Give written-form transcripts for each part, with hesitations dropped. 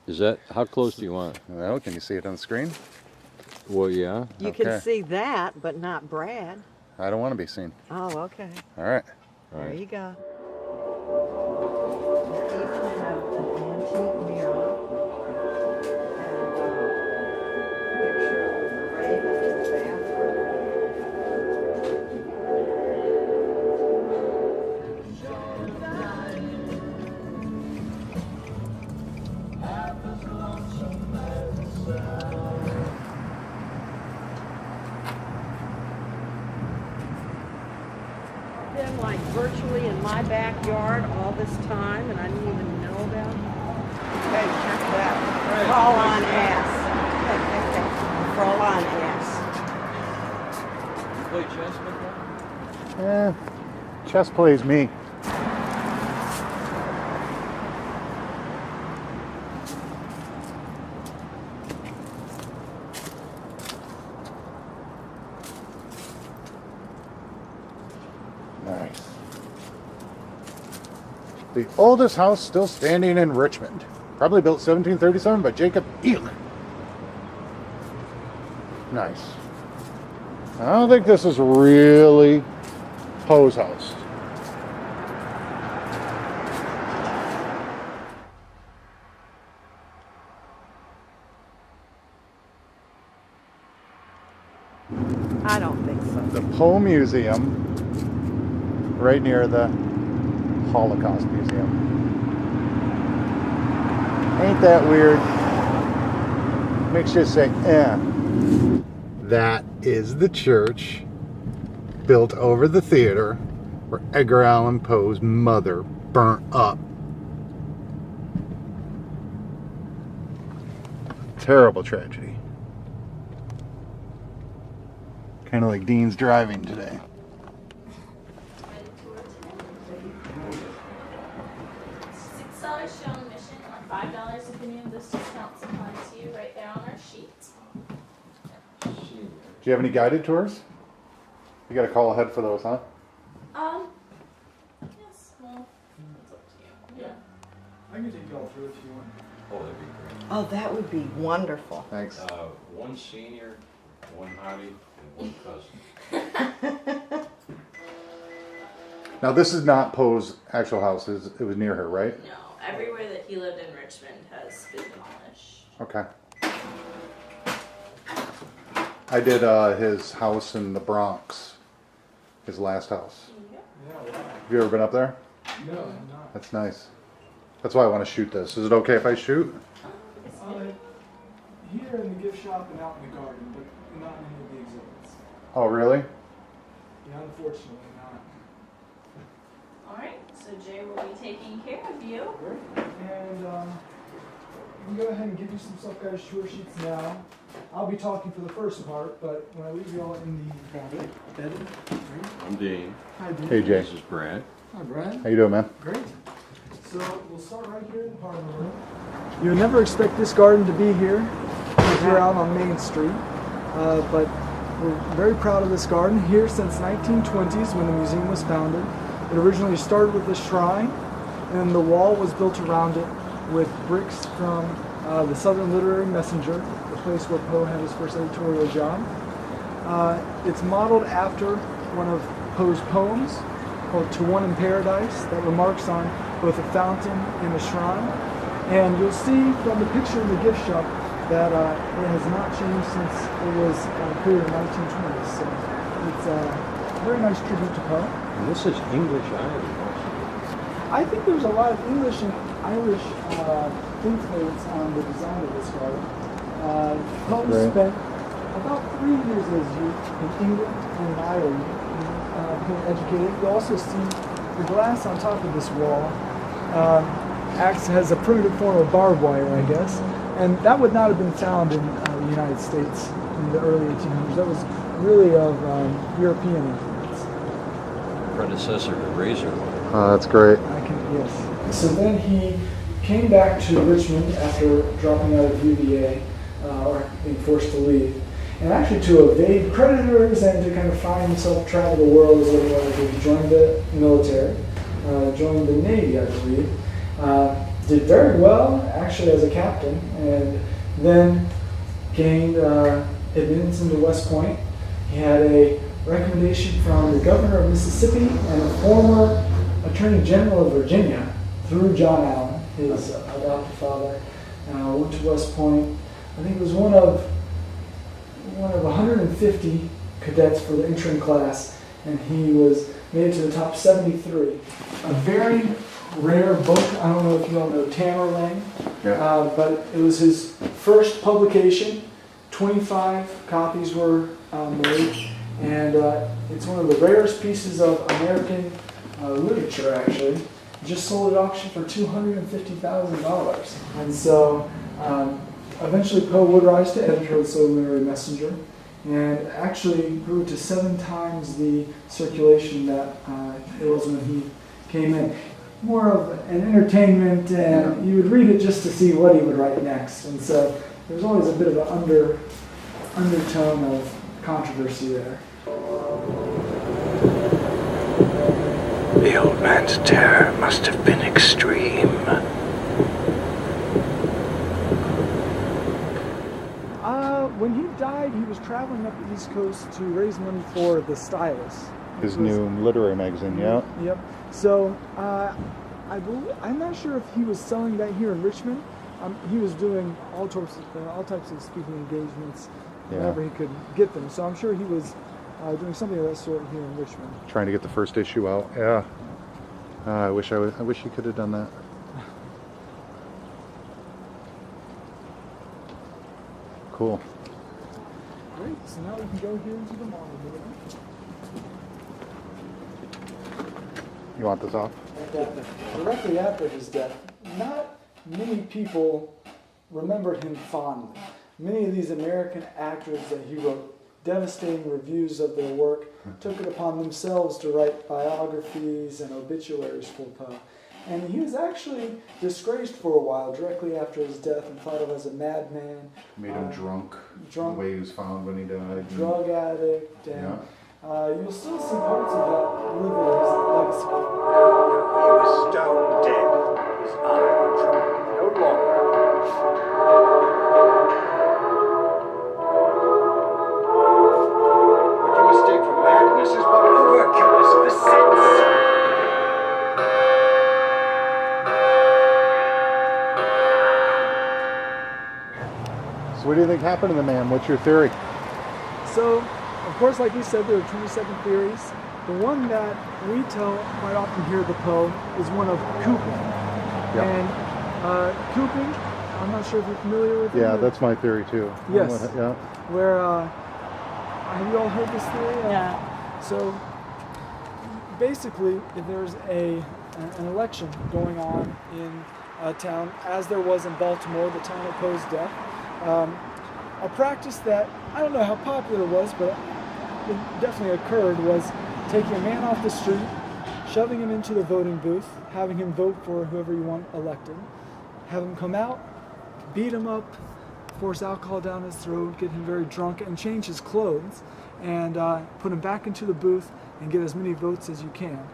Is that, how close do you want it? Well, can you see it on the screen? Well, yeah. You can see that, but not Brad. I don't want to be seen. Oh, okay. All right. All There right. you go. Even have an antique mirror and a picture of the Raven in the bathroom. Been like virtually in my backyard all this time, and I didn't even know about it. Hey, check that. Crawl on ass. Hey. Crawl on ass. You play chess before? Yeah. Chess plays me. Nice. The oldest house still standing in Richmond. Probably built 1737 by Jacob Eeler. Nice. I don't think this is really Poe's house. I don't think so. The Poe Museum, right near the Holocaust Museum. Ain't that weird? Makes you say, eh. That is the church built over the theater where Edgar Allan Poe's mother burnt up. Terrible tragedy. Kind of like Dean's driving today. $6 show admission or $5 if any of this discounts apply to you right there on our sheet. Do you have any guided tours? You got to call ahead for those, huh? Yes, well, it's up to you. Yeah. I can take y'all through if you want. Oh, that'd be great. Oh, that would be wonderful. Thanks. One senior, one hottie, and one cousin. Now this is not Poe's actual house. It was near her, right? No, everywhere that he lived in Richmond has been demolished. Okay. I did his house in the Bronx. His last house. Yeah. Yeah, wow. Have you ever been up there? No, I'm not. That's nice. That's why I want to shoot this. Is it okay if I shoot? Here in the gift shop and out in the garden, but not in any of the exhibits. Oh, really? Yeah, unfortunately not. Alright, so Jay will be taking care of you. Great. And we can go ahead and give you some self-guided tour sheets now. I'll be talking for the first part, but when I leave you all in the bed. I'm Dean. Hi, Dean. Hey, Jay. This is Brad. Hi, Brad. How you doing, man? Great. So we'll start right here in the parlor room. You would never expect this garden to be here if you're out on Main Street, but we're very proud of this garden here since 1920s when the museum was founded. It originally started with a shrine, and the wall was built around it with bricks from the Southern Literary Messenger, the place where Poe had his first editorial job. It's modeled after one of Poe's poems called To One in Paradise that remarks on both a fountain and a shrine. And you'll see from the picture in the gift shop that it has not changed since it was created in the 1920s. So it's a very nice tribute to Poe. And this is English Irish also. I think there's a lot of English and Irish influence on the design of this garden. Poe Right. spent about 3 years as youth in England and in Ireland being educated. You'll also see the glass on top of this wall acts as a primitive form of barbed wire, I guess. And that would not have been found in the United States in the early 1800s. That was really of European influence. Predecessor to razor wire. Oh, that's great. Yes. So then he came back to Richmond after dropping out of UVA, or being forced to leave, and actually to evade creditors and to kind of find himself travel the world as what he wanted to do. He joined the military, joined the Navy, I believe, did very well, actually, as a captain, and then gained admittance into West Point. He had a recommendation from the governor of Mississippi and a former Attorney General of Virginia through John Allen, his adopted father. Went to West Point. I think it was one of 150 cadets for the entering class, and he made it to the top 73. A very rare book. I don't know if you all know Tamberlane, but it was his first publication. 25 copies were made, and it's one of the rarest pieces of American literature, actually. Just sold at auction for $250,000. And so eventually Poe would rise to editor of the Silver Literary Messenger, and actually grew to 7 times the circulation that it was when he came in. More of an entertainment, and you would read it just to see what he would write next. And so there's always a bit of an undertone of controversy there. The old man's terror must have been extreme. When he died, he was traveling up the East Coast to raise money for The Stylus. His new literary magazine, yeah. Yep. So I'm not sure if he was selling that here in Richmond. He was doing all types of speaking engagements whenever he could get them. So I'm sure he was doing something of that sort here in Richmond. Trying to get the first issue out. Yeah. I wish he could have done that. Cool. Great. So now we can go here into the mall. You want this off? Directly after his death, not many people remembered him fondly. Many of these American actors that he wrote devastating reviews of their work took it upon themselves to write biographies and obituaries for Poe. And he was actually disgraced for a while directly after his death and thought of as a madman. Made him drunk. The way he was found when he died. Drug addict. And you'll still see parts of that living his legacy. He was stone dead. His eye would trouble no longer. What you mistake for madness is but overkill of the sense. So what do you think happened to the man? What's your theory? So, of course, like you said, there are 27 theories. The one that we tell quite often here at the Poe is one of cooping. Yep. And cooping, I'm not sure if you're familiar with it. Yeah, that's my theory too. Yes. Yeah. Where, have you all heard this theory? Yeah. So, basically, if there's an election going on in a town, as there was in Baltimore, the town of Poe's death, a practice that, I don't know how popular it was, but it definitely occurred, was taking a man off the street, shoving him into the voting booth, having him vote for whoever you want elected, have him come out, beat him up, force alcohol down his throat, get him very drunk, and change his clothes, and put him back into the booth and get as many votes as you can.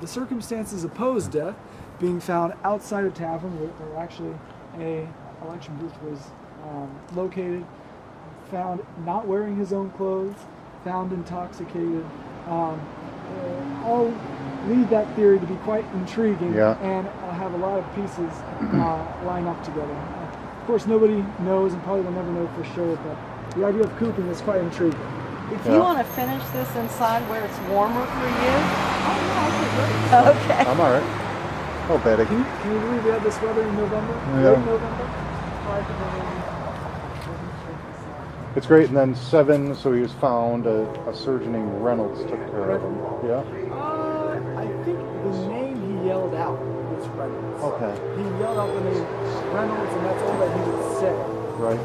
The circumstances of Poe's death, being found outside a tavern where actually a election booth was located, found not wearing his own clothes, found intoxicated, all lead that theory to be quite intriguing, and have a lot of pieces line up together. Of course, nobody knows and probably will never know for sure, but the idea of cooping is quite intriguing. If you want to finish this inside where it's warmer for you, okay. I'm all right. Oh, Betty. Can you believe we had this weather in November? Yeah. Late November? It's great. And then 7, so he was found. A surgeon named Reynolds took care of him. Yeah? I think the name he yelled out was Reynolds. Okay. He yelled out the name Reynolds, and that's all that he would say. Right.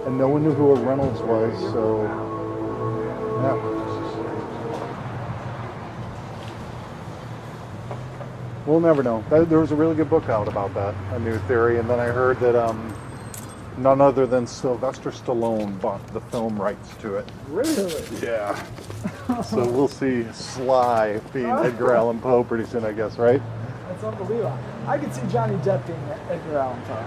And no one knew who a Reynolds was, so yeah. We'll never know. There was a really good book out about that, a new theory, and then I heard that none other than Sylvester Stallone bought the film rights to it. Really? Yeah. So we'll see Sly being Edgar Allan Poe pretty soon, I guess, right? That's unbelievable. I could see Johnny Depp being Edgar Allan Poe.